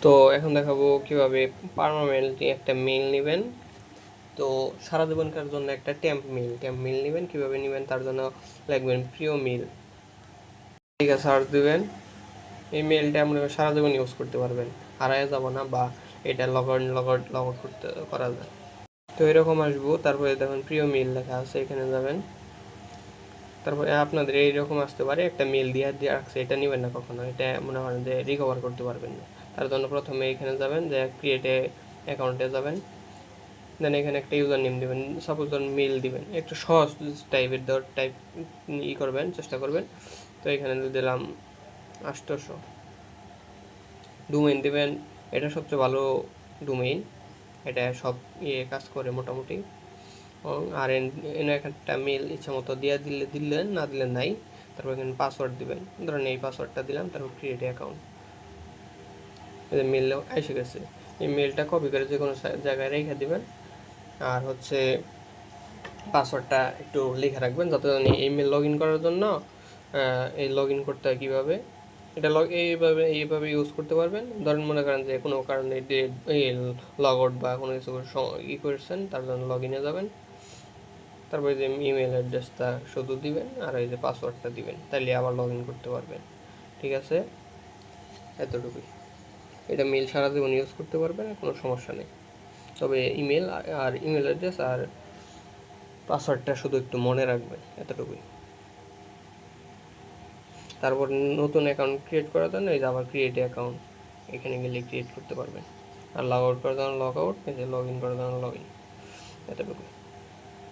তো এখন দেখাবো কিভাবে পার্মানেন্টলি একটা মেইল নেবেন। তো সারা জীবনকার জন্য একটা টেম্প মেইল নেবেন। কিভাবে নেবেন তার জন্য লিখবেন প্রিয় মেইল, ঠিক আছে, সার্চ দিবেন। এই মেইলটা আপনি সারা জীবন ইউজ করতে পারবেন, হারায় যাব না, বা এটা লগ আউট করতে করা যায়। তো এরকম আসবো, তারপরে দেখুন প্রিয় মেইল লেখা আছে, এখানে যাবেন। তারপরে আপনাদের এইরকম আসতে পারে, একটা মেল দিয়ে রাখছে, এটা নেবেন না কখনো, এটা মনে করেন যে রিকভার করতে পারবেন না। তার জন্য প্রথমে এখানে যাবেন, যে ক্রিয়েট অ্যাকাউন্টে যাবেন, দেন এখানে একটা ইউজার নেম দেবেন, সাপোজ ধরুন মেল দিবেন, একটু সহজ টাইপের টাইপ করবেন, চেষ্টা করবেন। তো এখানে দিলাম 800। ডোমেইন দিবেন, এটা সবচেয়ে ভালো ডোমেইন, এটা সব কাজ করে মোটামুটি। আর এনে একটা মেল ইচ্ছা মতো দিলেন, না দিলে নাই। তারপর এখানে পাসওয়ার্ড দিবেন, ধরেন এই পাসওয়ার্ডটা দিলাম, তারপর ক্রিয়েট অ্যাকাউন্ট। এই মেল এসে গেছে। এই মেলটা কপি করে যে কোনো জায়গায় রেখে দিবেন, আর হচ্ছে পাসওয়ার্ডটা একটু লিখে রাখবেন, যাতে এই মেল লগ ইন করার জন্য এই লগ ইন করতে হয় কীভাবে, এটা এইভাবে ইউজ করতে পারবেন। ধরেন মনে করেন যে কোনো কারণে লগ আউট বা কোনো কিছু করেছেন, তার জন্য লগ ইনে যাবেন। তারপরে যে ইমেল অ্যাড্রেসটা শুধু দিবেন, আর এই যে পাসওয়ার্ডটা দিবেন, তাহলে আবার লগ ইন করতে পারবেন। ঠিক আছে, এতটুকুই। এটা মেল সারা জীবন ইউজ করতে পারবেন, কোনো সমস্যা নেই। তবে ইমেল আর ইমেল অ্যাড্রেস আর পাসওয়ার্ডটা শুধু একটু মনে রাখবেন, এতটুকুই। তারপর নতুন অ্যাকাউন্ট ক্রিয়েট করার জন্য এই যে আবার ক্রিয়েট অ্যাকাউন্ট, এখানে গেলে ক্রিয়েট করতে পারবেন। আর লগ আউট করার জন্য লগ আউট, এই যে লগ ইন করার জন্য লগ ইন, এতটুকুই।